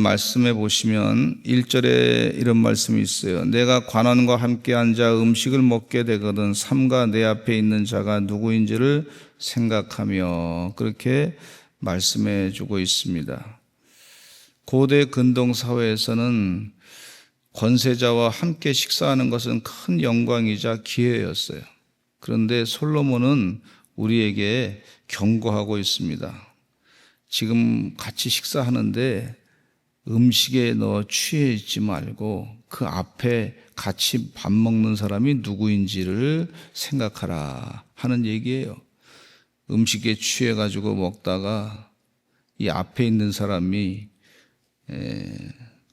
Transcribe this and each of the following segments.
말씀해 보시면 1절에 이런 말씀이 있어요. 내가 관원과 함께 앉아 음식을 먹게 되거든 삼가 내 앞에 있는 자가 누구인지를 생각하며, 그렇게 말씀해 주고 있습니다. 고대 근동 사회에서는 권세자와 함께 식사하는 것은 큰 영광이자 기회였어요. 그런데 솔로몬은 우리에게 경고하고 있습니다. 지금 같이 식사하는데 음식에 너 취해 있지 말고 그 앞에 같이 밥 먹는 사람이 누구인지를 생각하라 하는 얘기예요. 음식에 취해 가지고 먹다가 이 앞에 있는 사람이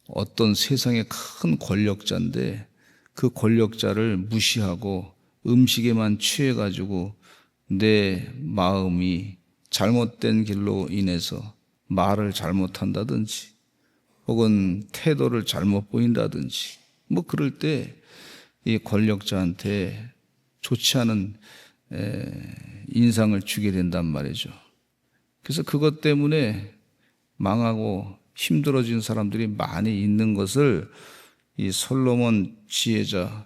어떤 세상의 큰 권력자인데 그 권력자를 무시하고 음식에만 취해 가지고 내 마음이 잘못된 길로 인해서 말을 잘못한다든지 혹은 태도를 잘못 보인다든지 뭐 그럴 때 이 권력자한테 좋지 않은 인상을 주게 된단 말이죠. 그래서 그것 때문에 망하고 힘들어진 사람들이 많이 있는 것을 이 솔로몬 지혜자가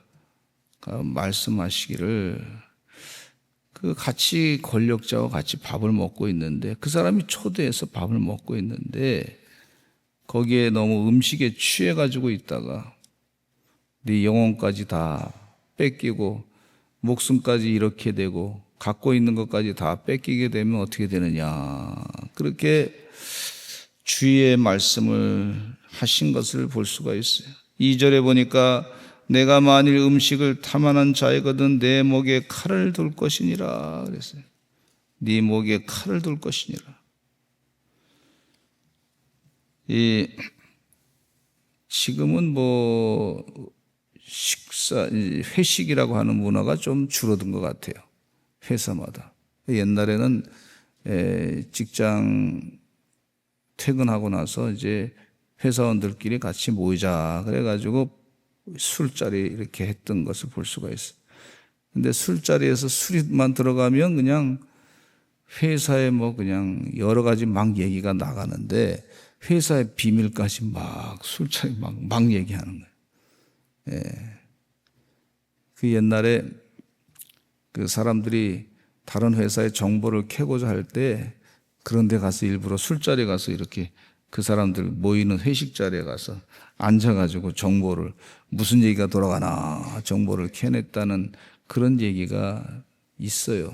말씀하시기를, 그 같이 권력자와 같이 밥을 먹고 있는데 그 사람이 초대해서 밥을 먹고 있는데 거기에 너무 음식에 취해 가지고 있다가 네 영혼까지 다 뺏기고 목숨까지 이렇게 되고 갖고 있는 것까지 다 뺏기게 되면 어떻게 되느냐, 그렇게 주의의 말씀을 하신 것을 볼 수가 있어요. 2절에 보니까 내가 만일 음식을 탐하는 자이거든 내 목에 칼을 둘 것이니라 그랬어요. 네 목에 칼을 둘 것이니라. 지금은 뭐 회식이라고 하는 문화가 좀 줄어든 것 같아요. 회사마다. 옛날에는 직장 퇴근하고 나서 이제 회사원들끼리 같이 모이자 그래가지고 술자리 이렇게 했던 것을 볼 수가 있어요. 근데 술자리에서 술이만 들어가면 그냥 회사에 뭐 그냥 여러 가지 막 얘기가 나가는데 회사의 비밀까지 막 술자리 막 얘기하는 거예요. 그 옛날에 그 사람들이 다른 회사의 정보를 캐고자 할 때 그런 데 가서 일부러 술자리에 가서 이렇게 그 사람들 모이는 회식 자리에 가서 앉아가지고 정보를, 무슨 얘기가 돌아가나 정보를 캐냈다는 그런 얘기가 있어요.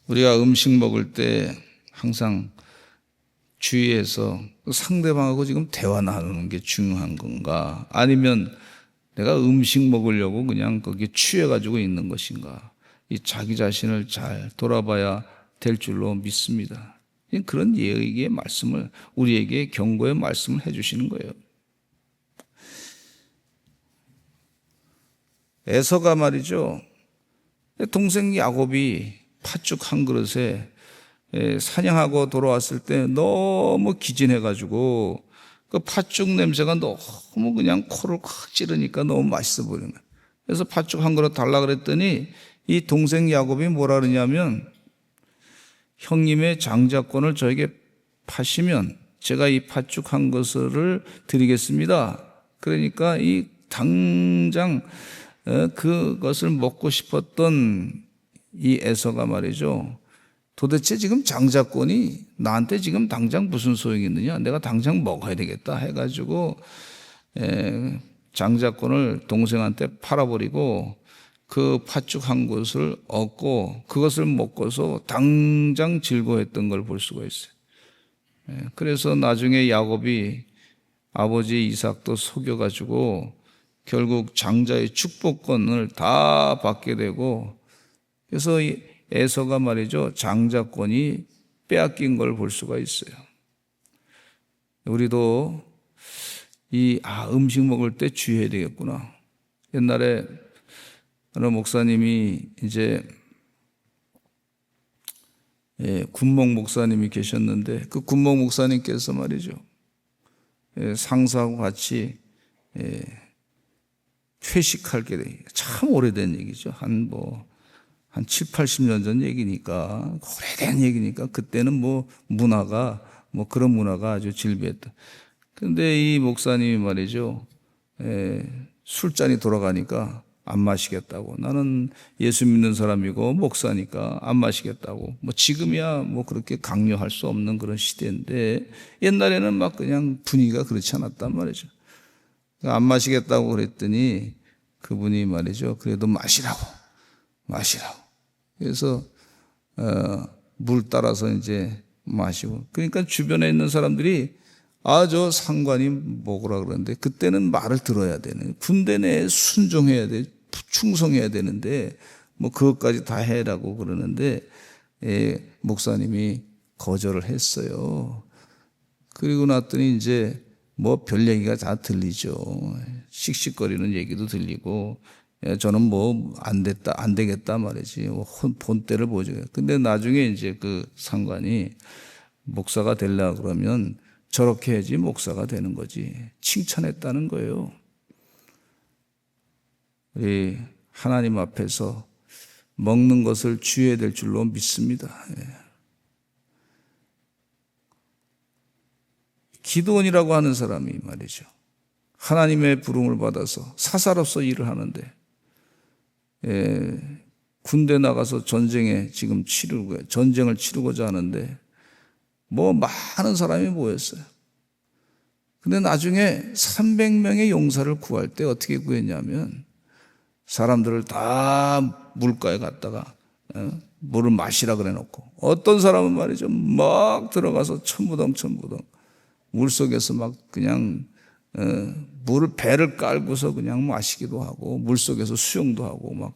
우리가 음식 먹을 때 항상 주의해서 상대방하고 지금 대화 나누는 게 중요한 건가, 아니면 내가 음식 먹으려고 그냥 거기에 취해가지고 있는 것인가, 이 자기 자신을 잘 돌아봐야 될 줄로 믿습니다. 그런 얘기의 말씀을, 우리에게 경고의 말씀을 해주시는 거예요. 에서가 말이죠, 동생 야곱이 팥죽 한 그릇에 사냥하고 돌아왔을 때 너무 기진해가지고 그 팥죽 냄새가 너무 그냥 코를 확 찌르니까 너무 맛있어 보이는 거예요. 그래서 팥죽 한 그릇 달라 그랬더니 이 동생 야곱이 뭐라 그러냐면, 형님의 장자권을 저에게 파시면 제가 이 팥죽 한 그릇을 드리겠습니다. 그러니까 이 당장 그것을 먹고 싶었던 이 에서가 말이죠, 도대체 지금 장자권이 나한테 지금 당장 무슨 소용이 있느냐, 내가 당장 먹어야 되겠다 해가지고 장자권을 동생한테 팔아버리고 그 팥죽 한 그릇을 얻고 그것을 먹고서 당장 즐거워했던 걸 볼 수가 있어요. 그래서 나중에 야곱이 아버지 이삭도 속여가지고 결국 장자의 축복권을 다 받게 되고, 그래서 이 에서가 말이죠, 장자권이 빼앗긴 걸 볼 수가 있어요. 우리도 음식 먹을 때 주의해야 되겠구나. 옛날에 어느 목사님이 이제 군목 목사님이 계셨는데 그 군목 목사님께서 말이죠, 상사하고 같이 회식할 게 참 오래된 얘기죠. 한 한 7, 80년 전 얘기니까, 오래된 얘기니까, 그때는 뭐 문화가, 뭐 그런 문화가 아주 질비했다. 근데 이 목사님이 말이죠, 술잔이 돌아가니까 안 마시겠다고. 나는 예수 믿는 사람이고 목사니까 안 마시겠다고. 뭐 지금이야 뭐 그렇게 강요할 수 없는 그런 시대인데, 옛날에는 막 그냥 분위기가 그렇지 않았단 말이죠. 안 마시겠다고 그랬더니 그분이 말이죠, 그래도 마시라고. 그래서 물 따라서 이제 마시고. 그러니까 주변에 있는 사람들이 저 상관이 뭐라 그러는데, 그때는 말을 들어야 되는, 군대 내에 순종해야 돼, 충성해야 되는데 뭐 그것까지 다 해라고 그러는데, 목사님이 거절을 했어요. 그리고 났더니 이제 뭐 별 얘기가 다 들리죠. 씩씩거리는 얘기도 들리고, 저는 뭐 안 되겠다 말이지. 본때를 보여줘. 근데 나중에 이제 그 상관이 목사가 되려고 그러면 저렇게 해야지 목사가 되는 거지. 칭찬했다는 거예요. 우리 하나님 앞에서 먹는 것을 주의해야 될 줄로 믿습니다. 기드온이라고 하는 사람이 말이죠, 하나님의 부름을 받아서 사사로서 일을 하는데, 군대 나가서 전쟁을 치르고자 하는데 뭐 많은 사람이 모였어요. 근데 나중에 300명의 용사를 구할 때 어떻게 구했냐면, 사람들을 다 물가에 갔다가 물을 마시라 그래 놓고, 어떤 사람은 말이죠, 막 들어가서 천부덩 물속에서 막 그냥 배를 깔고서 그냥 마시기도 하고, 물속에서 수영도 하고 막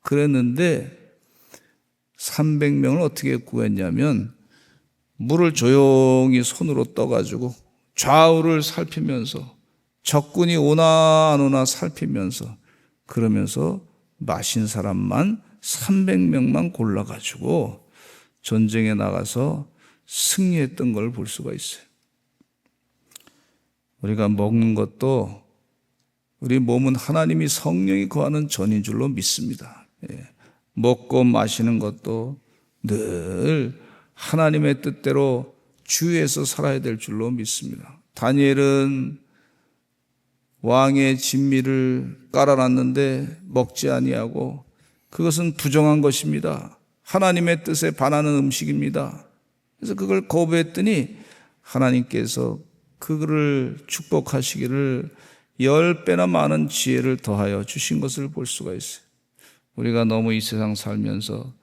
그랬는데, 300명을 어떻게 구했냐면, 물을 조용히 손으로 떠가지고 좌우를 살피면서, 적군이 오나 안 오나 살피면서, 그러면서 마신 사람만 300명만 골라가지고 전쟁에 나가서 승리했던 걸 볼 수가 있어요. 우리가 먹는 것도 우리 몸은 하나님이 성령이 거하는 전인 줄로 믿습니다. 먹고 마시는 것도 늘 하나님의 뜻대로 주위에서 살아야 될 줄로 믿습니다. 다니엘은 왕의 진미를 깔아놨는데 먹지 아니하고, 그것은 부정한 것입니다. 하나님의 뜻에 반하는 음식입니다. 그래서 그걸 거부했더니 하나님께서 그거를 축복하시기를 10배나 많은 지혜를 더하여 주신 것을 볼 수가 있어요. 우리가 너무 이 세상 살면서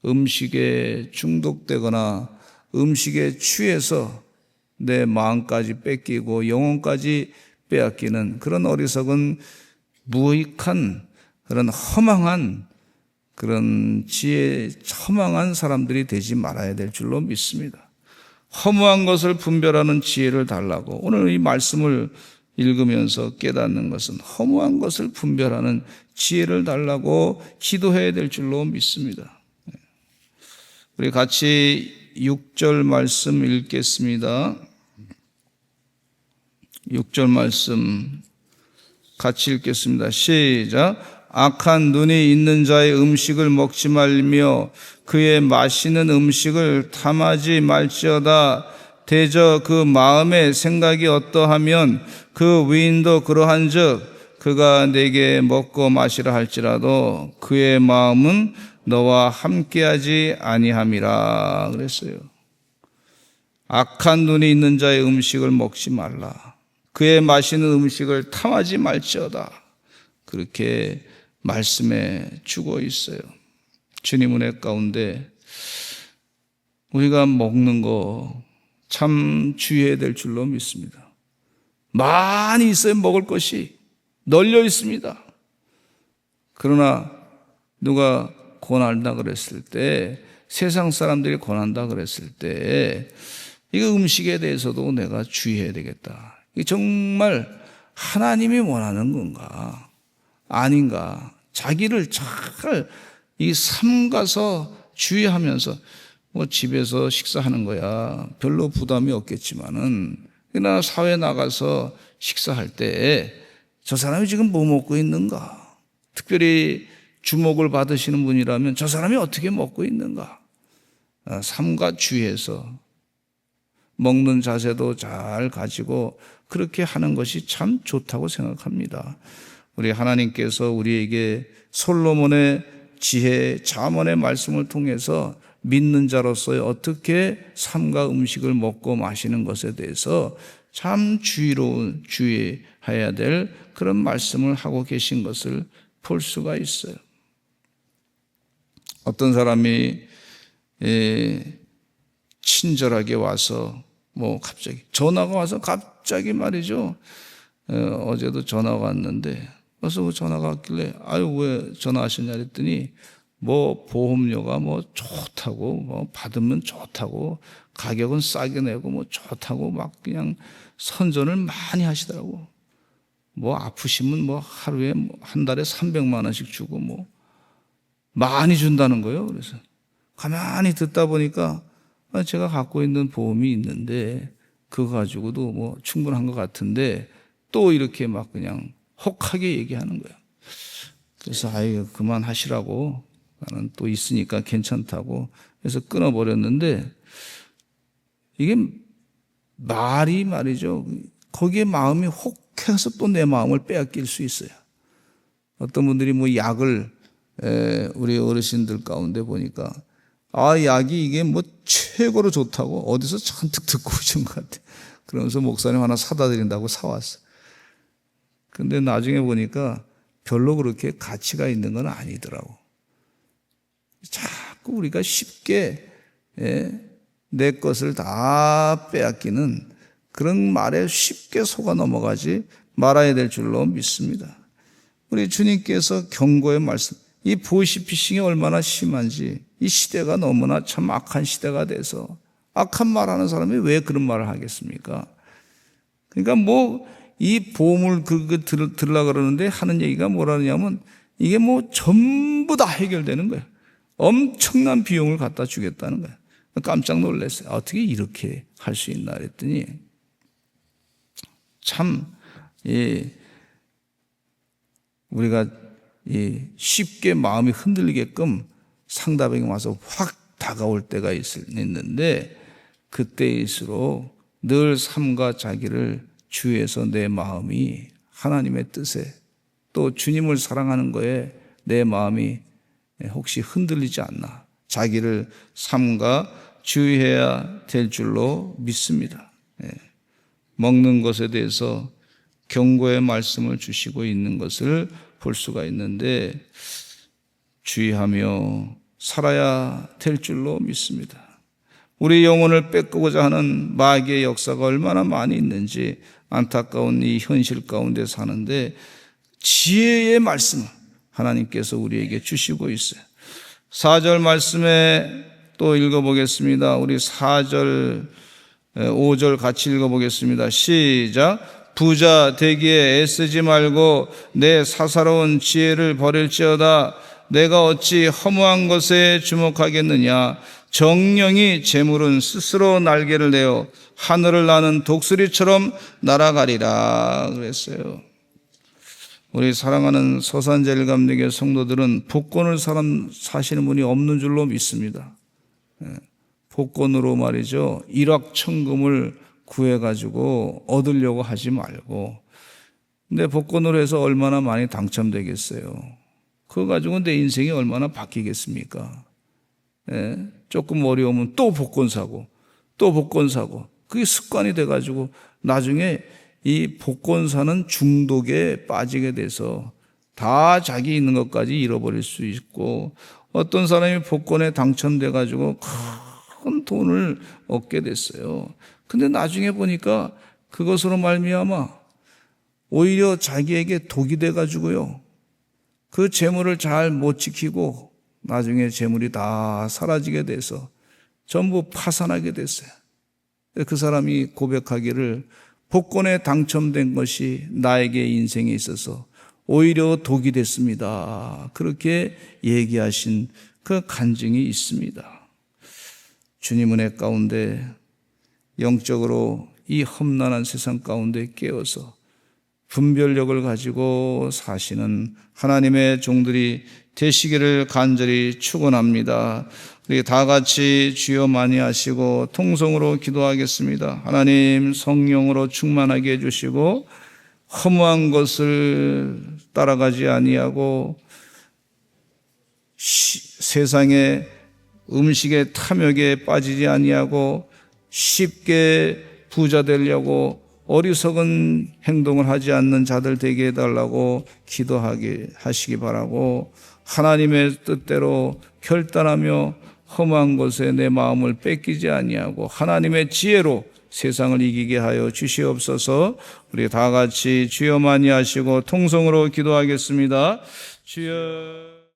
음식에 중독되거나 음식에 취해서 내 마음까지 뺏기고 영혼까지 빼앗기는 그런 어리석은 무익한 그런 허망한 그런 허망한 사람들이 되지 말아야 될 줄로 믿습니다. 허무한 것을 분별하는 지혜를 달라고. 오늘 이 말씀을 읽으면서 깨닫는 것은 허무한 것을 분별하는 지혜를 달라고 기도해야 될 줄로 믿습니다. 우리 같이 6절 말씀 읽겠습니다. 6절 말씀 같이 읽겠습니다. 시작. 악한 눈이 있는 자의 음식을 먹지 말며 그의 마시는 음식을 탐하지 말지어다. 대저 그 마음의 생각이 어떠하면 그 위인도 그러한즉 그가 내게 먹고 마시라 할지라도 그의 마음은 너와 함께하지 아니함이라 그랬어요. 악한 눈이 있는 자의 음식을 먹지 말라. 그의 마시는 음식을 탐하지 말지어다. 그렇게 말씀해 주고 있어요. 주님 은혜 가운데 우리가 먹는 거 참 주의해야 될 줄로 믿습니다. 많이 있어요. 먹을 것이 널려 있습니다. 그러나 누가 권한다 그랬을 때, 세상 사람들이 권한다 그랬을 때, 이거 음식에 대해서도 내가 주의해야 되겠다. 이게 정말 하나님이 원하는 건가 아닌가, 자기를 잘 이 삼가서 주의하면서, 뭐 집에서 식사하는 거야 별로 부담이 없겠지만은, 그러나 사회 나가서 식사할 때 저 사람이 지금 뭐 먹고 있는가, 특별히 주목을 받으시는 분이라면 저 사람이 어떻게 먹고 있는가? 삼가 주의해서 먹는 자세도 잘 가지고 그렇게 하는 것이 참 좋다고 생각합니다. 우리 하나님께서 우리에게 솔로몬의 지혜, 잠언의 말씀을 통해서 믿는 자로서 어떻게 삶과 음식을 먹고 마시는 것에 대해서 참 주의해야 될 그런 말씀을 하고 계신 것을 볼 수가 있어요. 어떤 사람이 친절하게 와서 갑자기 전화가 와서 갑자기 말이죠. 어제도 전화가 왔는데 그래서 전화가 왔길래 왜 전화하셨냐 그랬더니 보험료가 좋다고 받으면 좋다고 가격은 싸게 내고 좋다고 막 그냥 선전을 많이 하시더라고. 아프시면 하루에 한 달에 300만 원씩 주고 많이 준다는 거예요. 그래서 가만히 듣다 보니까 제가 갖고 있는 보험이 있는데 그거 가지고도 충분한 것 같은데 또 이렇게 막 그냥 혹하게 얘기하는 거예요. 그래서 그만하시라고 나는 또 있으니까 괜찮다고 해서 끊어버렸는데 이게 말이 말이죠. 거기에 마음이 혹해서 또 내 마음을 빼앗길 수 있어요. 어떤 분들이 약을 우리 어르신들 가운데 보니까 약이 이게 최고로 좋다고 어디서 잔뜩 듣고 오신 것 같아. 그러면서 목사님 하나 사다 드린다고 사왔어. 근데 나중에 보니까 별로 그렇게 가치가 있는 건 아니더라고. 자꾸 우리가 쉽게 내 것을 다 빼앗기는 그런 말에 쉽게 속아 넘어가지 말아야 될 줄로 믿습니다. 우리 주님께서 경고의 말씀, 이 보이스피싱이 얼마나 심한지, 이 시대가 너무나 참 악한 시대가 돼서 악한 말하는 사람이 왜 그런 말을 하겠습니까? 그러니까 이 보험을 들으려고 그러는데 하는 얘기가 뭐라냐면 이게 전부 다 해결되는 거예요. 엄청난 비용을 갖다 주겠다는 거예요. 깜짝 놀랐어요. 어떻게 이렇게 할 수 있나 그랬더니 참 우리가 쉽게 마음이 흔들리게끔 상대방이 와서 확 다가올 때가 있는데 그때일수록 늘 삶과 자기를 주위에서 내 마음이 하나님의 뜻에 또 주님을 사랑하는 거에 내 마음이 혹시 흔들리지 않나 자기를 삼가 주의해야 될 줄로 믿습니다. 먹는 것에 대해서 경고의 말씀을 주시고 있는 것을 볼 수가 있는데 주의하며 살아야 될 줄로 믿습니다. 우리 영혼을 뺏고자 하는 마귀의 역사가 얼마나 많이 있는지 안타까운 이 현실 가운데 사는데 지혜의 말씀을 하나님께서 우리에게 주시고 있어요. 4절 말씀에 또 읽어보겠습니다. 우리 4절, 5절 같이 읽어보겠습니다. 시작. 부자 되기에 애쓰지 말고 내 사사로운 지혜를 버릴지어다. 내가 어찌 허무한 것에 주목하겠느냐. 정령이 재물은 스스로 날개를 내어 하늘을 나는 독수리처럼 날아가리라 그랬어요. 우리 사랑하는 서산제일감리교 성도들은 복권을 사시는 분이 없는 줄로 믿습니다. 복권으로 말이죠. 일확천금을 구해가지고 얻으려고 하지 말고 근데 복권으로 해서 얼마나 많이 당첨되겠어요. 그거 가지고 내 인생이 얼마나 바뀌겠습니까? 조금 어려우면 또 복권 사고 또 복권 사고 그게 습관이 돼가지고 나중에 이 복권 사는 중독에 빠지게 돼서 다 자기 있는 것까지 잃어버릴 수 있고 어떤 사람이 복권에 당첨돼가지고 큰 돈을 얻게 됐어요. 근데 나중에 보니까 그것으로 말미암아 오히려 자기에게 독이 돼가지고요. 그 재물을 잘 못 지키고 나중에 재물이 다 사라지게 돼서 전부 파산하게 됐어요. 그 사람이 고백하기를 복권에 당첨된 것이 나에게 인생에 있어서 오히려 독이 됐습니다. 그렇게 얘기하신 그 간증이 있습니다. 주님 은혜 가운데 영적으로 이 험난한 세상 가운데 깨어서 분별력을 가지고 사시는 하나님의 종들이 되시기를 간절히 축원합니다. 우리 다 같이 주여 많이 하시고 통성으로 기도하겠습니다. 하나님 성령으로 충만하게 해주시고 허무한 것을 따라가지 아니하고 세상의 음식의 탐욕에 빠지지 아니하고 쉽게 부자 되려고 어리석은 행동을 하지 않는 자들 되게 해달라고 기도하게 하시기 바라고, 하나님의 뜻대로 결단하며 험한 것에 내 마음을 뺏기지 아니하고 하나님의 지혜로 세상을 이기게 하여 주시옵소서. 우리 다 같이 주여 많이 하시고 통성으로 기도하겠습니다. 주여.